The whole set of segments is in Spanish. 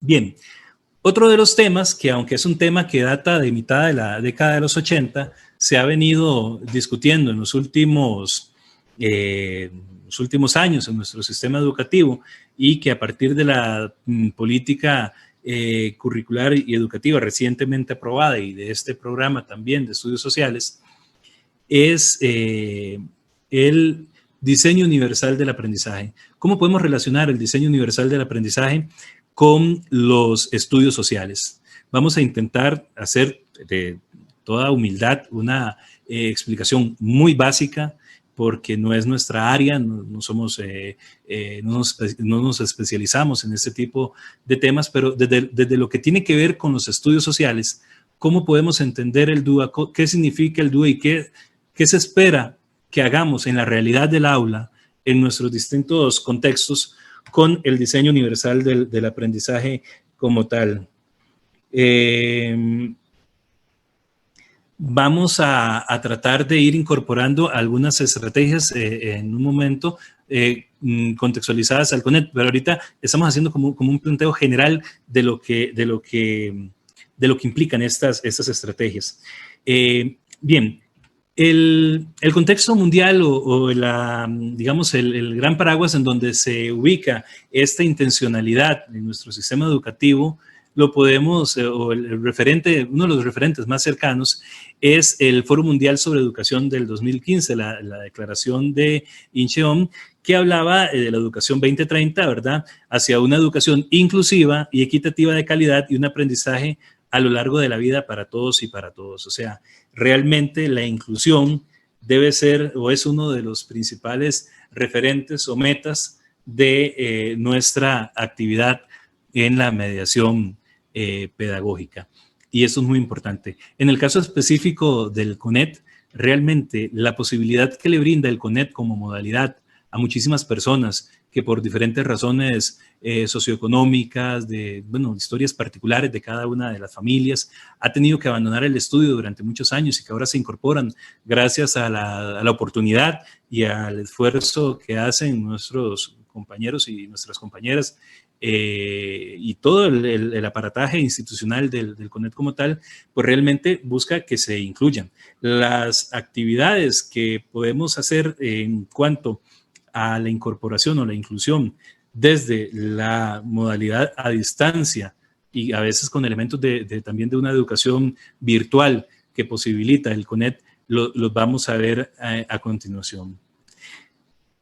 Bien, otro de los temas que, aunque es un tema que data de mitad de la década de los 80, se ha venido discutiendo en los últimos años en nuestro sistema educativo, y que a partir de la política curricular y educativa recientemente aprobada y de este programa también de estudios sociales, es el diseño universal del aprendizaje. ¿Cómo podemos relacionar el diseño universal del aprendizaje con los estudios sociales? Vamos a intentar hacer de toda humildad una explicación muy básica, porque no es nuestra área, no nos especializamos en este tipo de temas, pero desde lo que tiene que ver con los estudios sociales, ¿cómo podemos entender el DUA? ¿Qué significa el DUA y qué se espera que hagamos en la realidad del aula, en nuestros distintos contextos, con el diseño universal del aprendizaje como tal? Vamos a tratar de ir incorporando algunas estrategias en un momento contextualizadas al CONET, pero ahorita estamos haciendo como un planteo general de lo que implican estas estrategias. Bien, el contexto mundial digamos, el gran paraguas en donde se ubica esta intencionalidad en nuestro sistema educativo, lo podemos, o uno de los referentes más cercanos es el Foro Mundial sobre Educación del 2015, la declaración de Incheon, que hablaba de la educación 2030, ¿verdad?, hacia una educación inclusiva y equitativa de calidad y un aprendizaje a lo largo de la vida para todos y para todos. O sea, realmente la inclusión debe ser o es uno de los principales referentes o metas de nuestra actividad en la mediación pedagógica. Y eso es muy importante. En el caso específico del CONET, realmente la posibilidad que le brinda el CONET como modalidad a muchísimas personas que por diferentes razones socioeconómicas, historias particulares de cada una de las familias, ha tenido que abandonar el estudio durante muchos años y que ahora se incorporan gracias a la oportunidad y al esfuerzo que hacen nuestros compañeros y nuestras compañeras y todo el aparataje institucional del CONET como tal, pues realmente busca que se incluyan. Las actividades que podemos hacer en cuanto a la incorporación o la inclusión desde la modalidad a distancia y a veces con elementos también de una educación virtual que posibilita el CONET, los vamos a ver a continuación.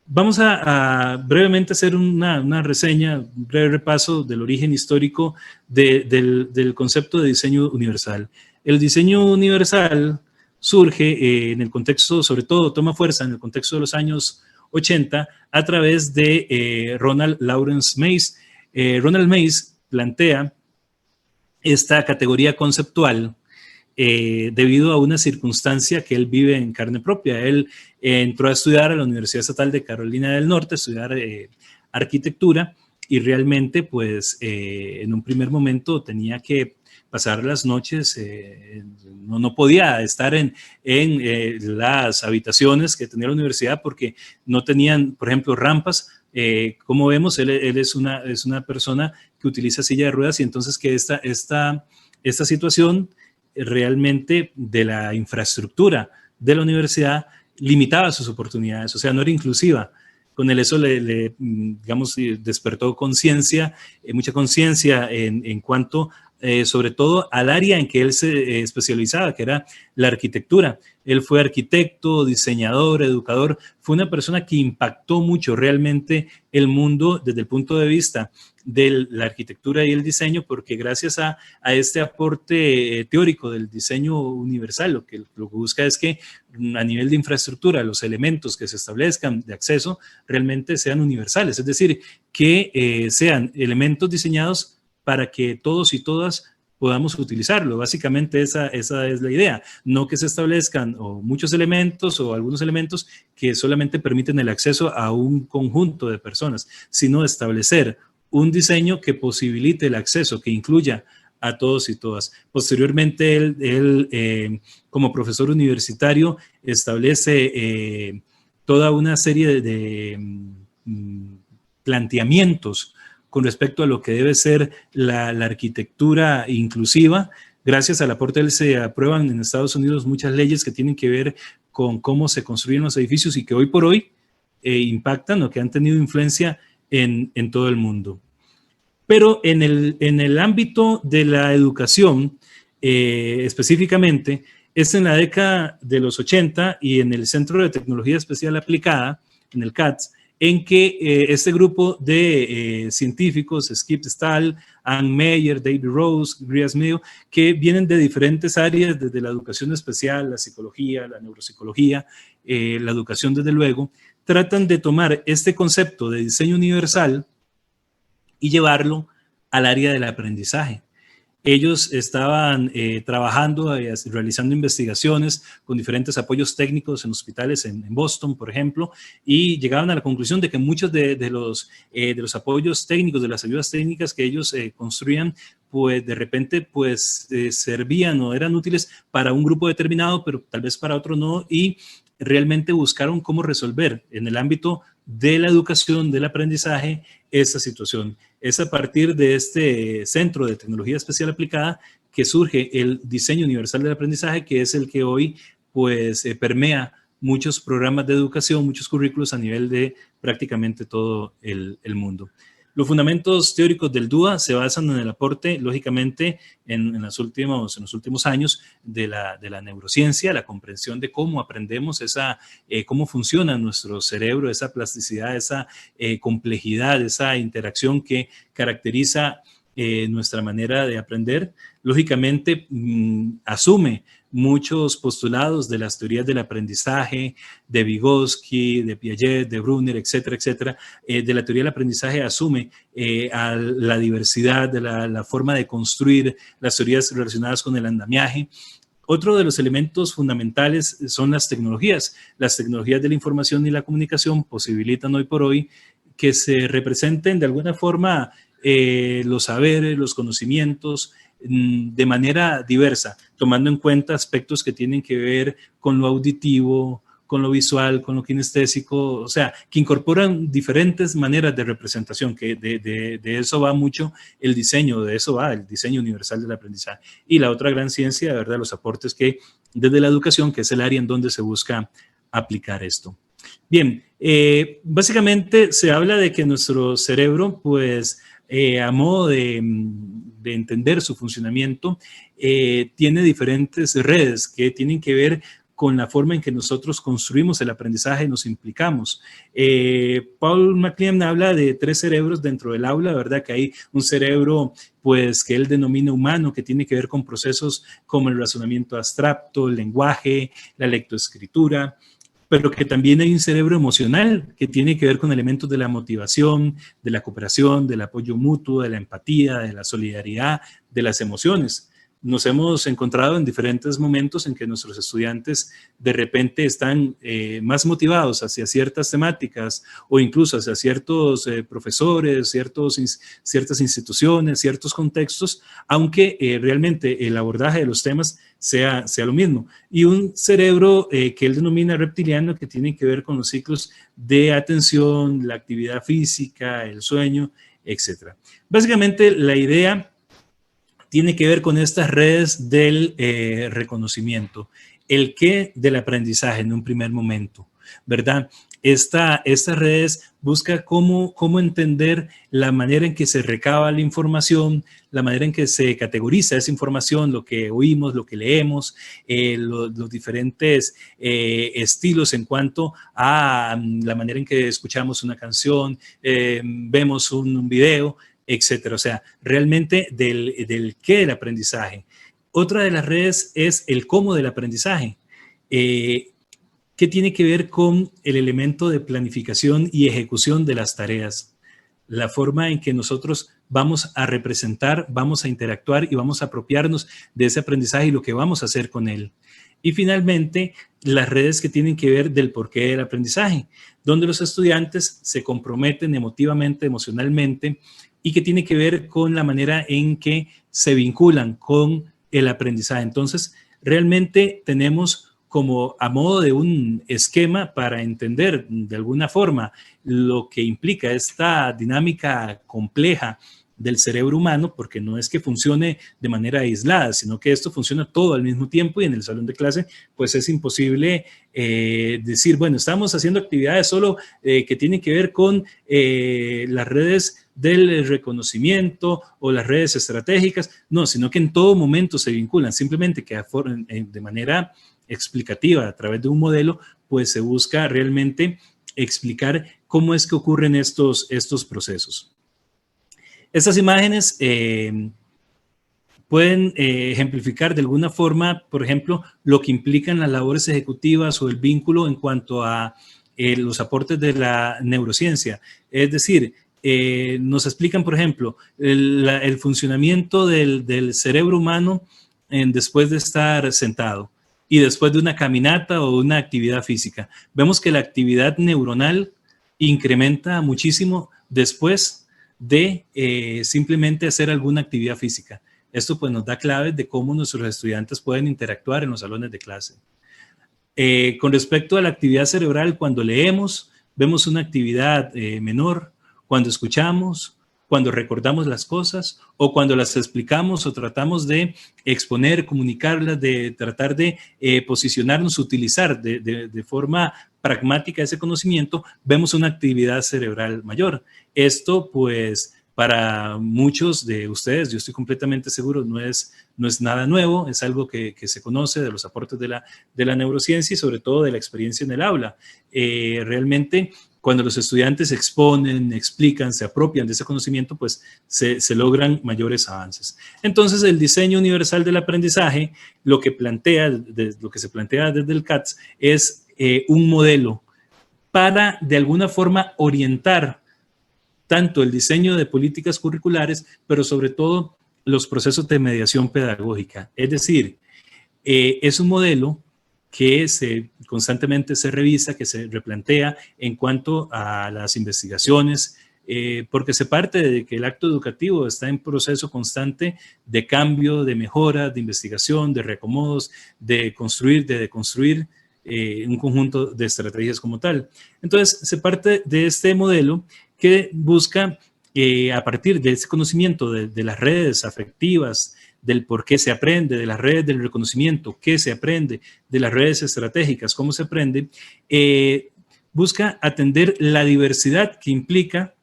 Vamos a brevemente hacer una reseña, un breve repaso del origen histórico del concepto de diseño universal. El diseño universal surge en el contexto, sobre todo toma fuerza en el contexto de los años 80 a través de Ronald Lawrence Mace. Ronald Mace plantea esta categoría conceptual debido a una circunstancia que él vive en carne propia. Él entró a estudiar a la Universidad Estatal de Carolina del Norte, a estudiar arquitectura, y realmente pues en un primer momento tenía que pasar las noches, no podía estar en las habitaciones que tenía la universidad porque no tenían, por ejemplo, rampas. Como vemos, él es una persona que utiliza silla de ruedas, y entonces que esta situación realmente de la infraestructura de la universidad limitaba sus oportunidades, o sea, no era inclusiva. Con eso digamos, despertó conciencia, mucha conciencia en cuanto, sobre todo, al área en que él se especializaba, que era la arquitectura. Él fue arquitecto, diseñador, educador, fue una persona que impactó mucho realmente el mundo desde el punto de vista de la arquitectura y el diseño, porque gracias a este aporte teórico del diseño universal, lo que busca es que a nivel de infraestructura los elementos que se establezcan de acceso realmente sean universales, es decir, que sean elementos diseñados para que todos y todas podamos utilizarlo. Básicamente esa es la idea, no que se establezcan muchos elementos o algunos elementos que solamente permiten el acceso a un conjunto de personas, sino establecer un diseño que posibilite el acceso, que incluya a todos y todas. Posteriormente, él como profesor universitario, toda una serie de planteamientos con respecto a lo que debe ser la arquitectura inclusiva. Gracias al aporte de él se aprueban en Estados Unidos muchas leyes que tienen que ver con cómo se construyen los edificios y que hoy por hoy impactan o que han tenido influencia en todo el mundo. Pero en el ámbito de la educación, específicamente, es en la década de los 80 y en el Centro de Tecnología Especial Aplicada, en el CATS, en que este grupo de científicos, Skip Stahl, Ann Meyer, David Rose, Grias Mayo, que vienen de diferentes áreas, desde la educación especial, la psicología, la neuropsicología, la educación desde luego, tratan de tomar este concepto de diseño universal y llevarlo al área del aprendizaje. Ellos estaban trabajando, realizando investigaciones con diferentes apoyos técnicos en hospitales en Boston, por ejemplo, y llegaban a la conclusión de que muchos de los apoyos técnicos, de las ayudas técnicas que ellos construían, pues de repente pues servían o eran útiles para un grupo determinado, pero tal vez para otro no, y realmente buscaron cómo resolver en el ámbito de la educación, del aprendizaje, esta situación. Es a partir de este Centro de Tecnología Especial Aplicada que surge el diseño universal del aprendizaje, que es el que hoy pues permea muchos programas de educación, muchos currículos a nivel de prácticamente todo el mundo. Los fundamentos teóricos del DUA se basan en el aporte, lógicamente, en los últimos años de la neurociencia, la comprensión de cómo aprendemos, cómo funciona nuestro cerebro, esa plasticidad, esa complejidad, esa interacción que caracteriza nuestra manera de aprender. Lógicamente, asume muchos postulados de las teorías del aprendizaje, de Vygotsky, de Piaget, de Brunner, etcétera, etcétera. De la teoría del aprendizaje asume a la diversidad, de la forma de construir, las teorías relacionadas con el andamiaje. Otro de los elementos fundamentales son las tecnologías. Las tecnologías de la información y la comunicación posibilitan hoy por hoy que se representen de alguna forma los saberes, los conocimientos, de manera diversa, tomando en cuenta aspectos que tienen que ver con lo auditivo, con lo visual, con lo kinestésico, o sea, que incorporan diferentes maneras de representación, que de eso va mucho el diseño, de eso va el diseño universal del aprendizaje. Y la otra gran ciencia, de verdad, los aportes que desde la educación, que es el área en donde se busca aplicar esto. Bien, básicamente se habla de que nuestro cerebro, pues, a modo de entender su funcionamiento, tiene diferentes redes que tienen que ver con la forma en que nosotros construimos el aprendizaje y nos implicamos. Paul MacLean habla de 3 cerebros dentro del aula, ¿verdad? Que hay un cerebro, pues, que él denomina humano, que tiene que ver con procesos como el razonamiento abstracto, el lenguaje, la lectoescritura, pero que también hay un cerebro emocional que tiene que ver con elementos de la motivación, de la cooperación, del apoyo mutuo, de la empatía, de la solidaridad, de las emociones. Nos hemos encontrado en diferentes momentos en que nuestros estudiantes de repente están más motivados hacia ciertas temáticas o incluso hacia ciertos profesores, ciertas instituciones, ciertos contextos, aunque realmente el abordaje de los temas sea lo mismo. Y un cerebro que él denomina reptiliano, que tiene que ver con los ciclos de atención, la actividad física, el sueño, etc. Básicamente la idea tiene que ver con estas redes del reconocimiento, el qué del aprendizaje en un primer momento, ¿verdad? Estas redes buscan cómo entender la manera en que se recaba la información, la manera en que se categoriza esa información, lo que oímos, lo que leemos, los diferentes estilos en cuanto a la manera en que escuchamos una canción, vemos un video, etcétera. O sea, realmente del qué del aprendizaje. Otra de las redes es el cómo del aprendizaje, que tiene que ver con el elemento de planificación y ejecución de las tareas. La forma en que nosotros vamos a representar, vamos a interactuar y vamos a apropiarnos de ese aprendizaje y lo que vamos a hacer con él. Y finalmente, las redes que tienen que ver del porqué del aprendizaje, donde los estudiantes se comprometen emotivamente, emocionalmente, y que tiene que ver con la manera en que se vinculan con el aprendizaje. Entonces, realmente tenemos como a modo de un esquema para entender de alguna forma lo que implica esta dinámica compleja del cerebro humano, porque no es que funcione de manera aislada, sino que esto funciona todo al mismo tiempo, y en el salón de clase pues es imposible decir, bueno, estamos haciendo actividades solo que tienen que ver con las redes del reconocimiento o las redes estratégicas, no, sino que en todo momento se vinculan, simplemente que de manera explicativa a través de un modelo, pues se busca realmente explicar cómo es que ocurren estos procesos. Estas imágenes pueden ejemplificar de alguna forma, por ejemplo, lo que implican las labores ejecutivas o el vínculo en cuanto a los aportes de la neurociencia. Es decir, nos explican, por ejemplo, el funcionamiento del cerebro humano después de estar sentado y después de una caminata o una actividad física. Vemos que la actividad neuronal incrementa muchísimo después de simplemente hacer alguna actividad física. Esto pues nos da claves de cómo nuestros estudiantes pueden interactuar en los salones de clase. Con respecto a la actividad cerebral, cuando leemos, vemos una actividad menor, cuando escuchamos, cuando recordamos las cosas o cuando las explicamos o tratamos de exponer, comunicarlas, de tratar de posicionarnos, utilizar de forma pragmática ese conocimiento, vemos una actividad cerebral mayor. Esto, pues, para muchos de ustedes, yo estoy completamente seguro, no es nada nuevo, es algo que se conoce de los aportes de la neurociencia y sobre todo de la experiencia en el aula. Realmente, cuando los estudiantes exponen, explican, se apropian de ese conocimiento, pues se logran mayores avances. Entonces, el diseño universal del aprendizaje, lo que se plantea desde el CATS es un modelo para, de alguna forma, orientar tanto el diseño de políticas curriculares, pero sobre todo los procesos de mediación pedagógica. Es decir, es un modelo que constantemente se revisa, que se replantea en cuanto a las investigaciones, porque se parte de que el acto educativo está en proceso constante de cambio, de mejora, de investigación, de reacomodos, de construir, de deconstruir un conjunto de estrategias como tal. Entonces, se parte de este modelo que busca, a partir de ese conocimiento de las redes afectivas, del por qué se aprende, de las redes del reconocimiento, qué se aprende, de las redes estratégicas, cómo se aprende, busca atender la diversidad que implica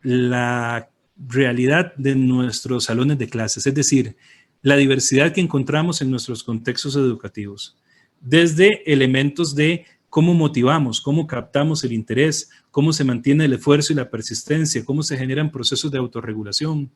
la realidad de nuestros salones de clases, es decir, la diversidad que encontramos en nuestros contextos educativos, desde elementos de cómo motivamos, cómo captamos el interés, cómo se mantiene el esfuerzo y la persistencia, cómo se generan procesos de autorregulación,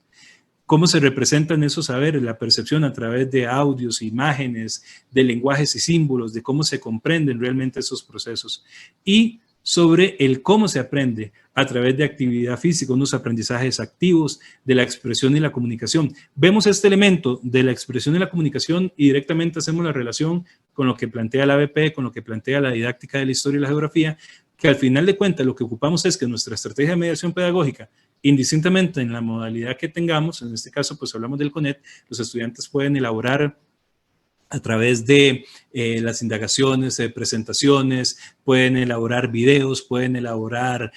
cómo se representan esos saberes, la percepción a través de audios, imágenes, de lenguajes y símbolos, de cómo se comprenden realmente esos procesos. Y sobre el cómo se aprende a través de actividad física, unos aprendizajes activos, de la expresión y la comunicación. Vemos este elemento de la expresión y la comunicación y directamente hacemos la relación con lo que plantea la ABP, con lo que plantea la didáctica de la historia y la geografía, que al final de cuentas lo que ocupamos es que nuestra estrategia de mediación pedagógica, indistintamente en la modalidad que tengamos, en este caso pues hablamos del CONET, los estudiantes pueden elaborar a través de las indagaciones, presentaciones, pueden elaborar videos, pueden elaborar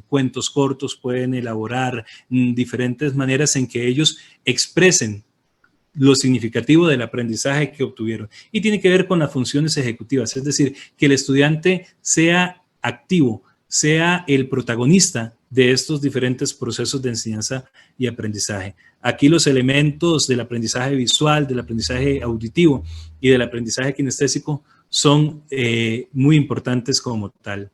cuentos cortos, pueden elaborar diferentes maneras en que ellos expresen lo significativo del aprendizaje que obtuvieron. Y tiene que ver con las funciones ejecutivas, es decir, que el estudiante sea activo, sea el protagonista de estos diferentes procesos de enseñanza y aprendizaje. Aquí los elementos del aprendizaje visual, del aprendizaje auditivo y del aprendizaje kinestésico son muy importantes como tal.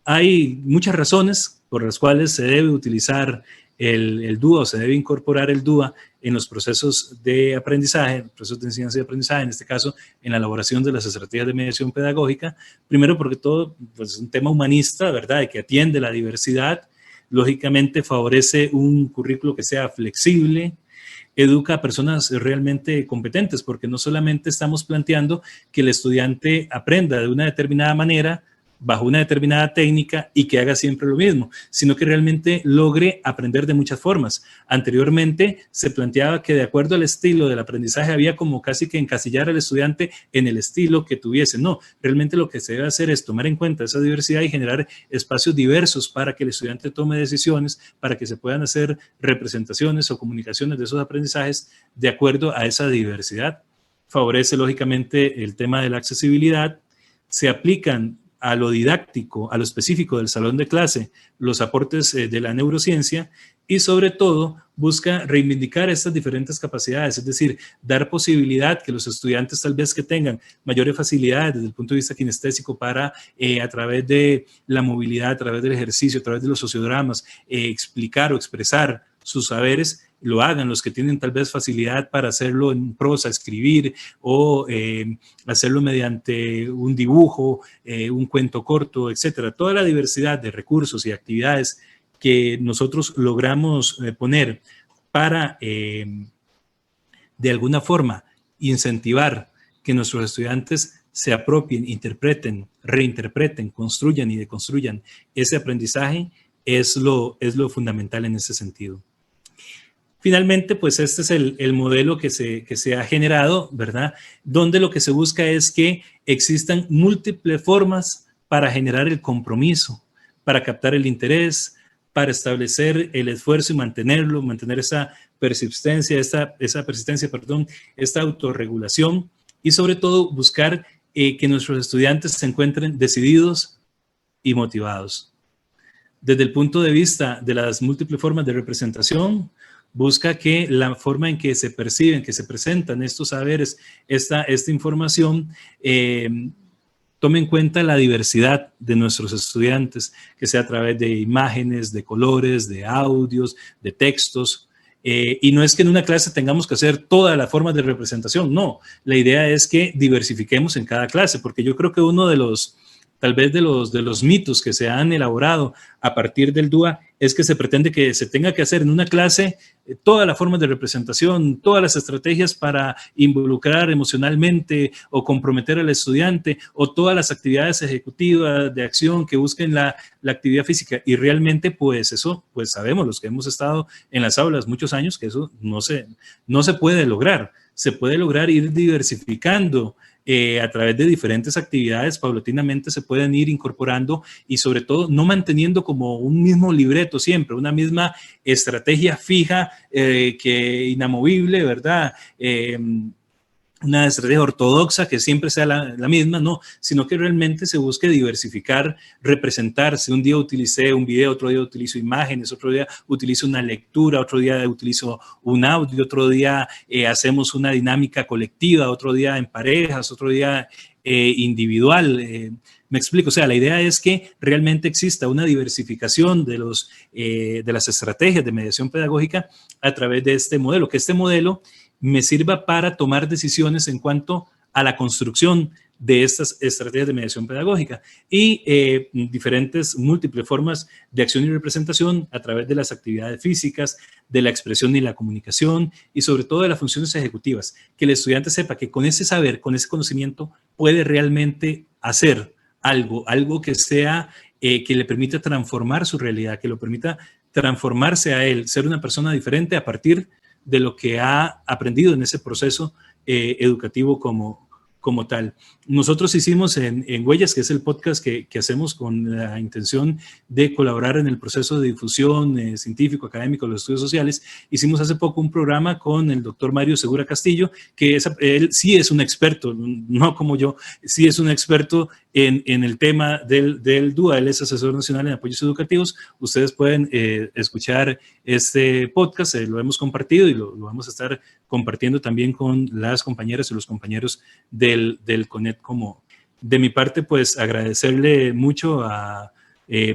Hay muchas razones por las cuales se debe utilizar el DUA o se debe incorporar el DUA en los procesos de aprendizaje, procesos de enseñanza y aprendizaje, en este caso en la elaboración de las estrategias de mediación pedagógica. Primero porque todo pues, es un tema humanista, ¿verdad?, que atiende la diversidad, lógicamente favorece un currículo que sea flexible, educa a personas realmente competentes, porque no solamente estamos planteando que el estudiante aprenda de una determinada manera bajo una determinada técnica y que haga siempre lo mismo, sino que realmente logre aprender de muchas formas. Anteriormente se planteaba que de acuerdo al estilo del aprendizaje había como casi que encasillar al estudiante en el estilo que tuviese. No, realmente lo que se debe hacer es tomar en cuenta esa diversidad y generar espacios diversos para que el estudiante tome decisiones, para que se puedan hacer representaciones o comunicaciones de esos aprendizajes de acuerdo a esa diversidad. Favorece lógicamente el tema de la accesibilidad, se aplican a lo didáctico, a lo específico del salón de clase, los aportes de la neurociencia y sobre todo busca reivindicar estas diferentes capacidades, es decir, dar posibilidad que los estudiantes tal vez que tengan mayores facilidades desde el punto de vista kinestésico para a través de la movilidad, a través del ejercicio, a través de los sociodramas, explicar o expresar sus saberes, lo hagan, los que tienen tal vez facilidad para hacerlo en prosa, escribir o hacerlo mediante un dibujo, un cuento corto, etcétera. Toda la diversidad de recursos y actividades que nosotros logramos poner para, de alguna forma, incentivar que nuestros estudiantes se apropien, interpreten, reinterpreten, construyan y deconstruyan ese aprendizaje es lo fundamental en ese sentido. Finalmente, pues este es el modelo que se ha generado, ¿verdad? Donde lo que se busca es que existan múltiples formas para generar el compromiso, para captar el interés, para establecer el esfuerzo y mantenerlo, mantener esa persistencia, esta autorregulación y sobre todo buscar que nuestros estudiantes se encuentren decididos y motivados. Desde el punto de vista de las múltiples formas de representación, busca que la forma en que se perciben, que se presentan estos saberes, esta información, tome en cuenta la diversidad de nuestros estudiantes, que sea a través de imágenes, de colores, de audios, de textos. Y no es que en una clase tengamos que hacer todas las formas de representación, no. La idea es que diversifiquemos en cada clase, porque yo creo que uno de los, tal vez de los mitos que se han elaborado a partir del DUA es que se pretende que se tenga que hacer en una clase todas las formas de representación, todas las estrategias para involucrar emocionalmente o comprometer al estudiante o todas las actividades ejecutivas de acción que busquen la actividad física. Y realmente pues eso, pues sabemos los que hemos estado en las aulas muchos años que eso no se puede lograr. Se puede lograr ir diversificando a través de diferentes actividades, paulatinamente se pueden ir incorporando y sobre todo no manteniendo como un mismo libreto siempre, una misma estrategia fija que inamovible, ¿verdad? Una estrategia ortodoxa que siempre sea la misma, no, sino que realmente se busque diversificar, representarse. Un día utilicé un video, otro día utilizo imágenes, otro día utilizo una lectura, otro día utilizo un audio, otro día hacemos una dinámica colectiva, otro día en parejas, otro día individual. Me explico, o sea, la idea es que realmente exista una diversificación de las estrategias de mediación pedagógica a través de este modelo, que este modelo me sirva para tomar decisiones en cuanto a la construcción de estas estrategias de mediación pedagógica y diferentes múltiples formas de acción y representación a través de las actividades físicas, de la expresión y la comunicación y sobre todo de las funciones ejecutivas. Que el estudiante sepa que con ese saber, con ese conocimiento, puede realmente hacer algo que sea, que le permita transformar su realidad, que lo permita transformarse a él, ser una persona diferente a partir de lo que ha aprendido en ese proceso educativo como tal. Nosotros hicimos en Huellas, que es el podcast que hacemos con la intención de colaborar en el proceso de difusión científico, académico de los estudios sociales, hicimos hace poco un programa con el doctor Mario Segura Castillo, que él sí es un experto, no como yo, sí es un experto en el tema del DUA, él es asesor nacional en apoyos educativos. Ustedes pueden escuchar este podcast, lo hemos compartido y lo vamos a estar compartiendo también con las compañeras y los compañeros del CONET. Como de mi parte, pues agradecerle mucho a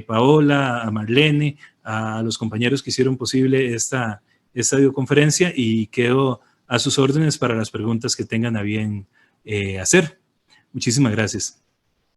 Paola, a Marlene, a los compañeros que hicieron posible esta videoconferencia y quedo a sus órdenes para las preguntas que tengan a bien hacer. Muchísimas gracias.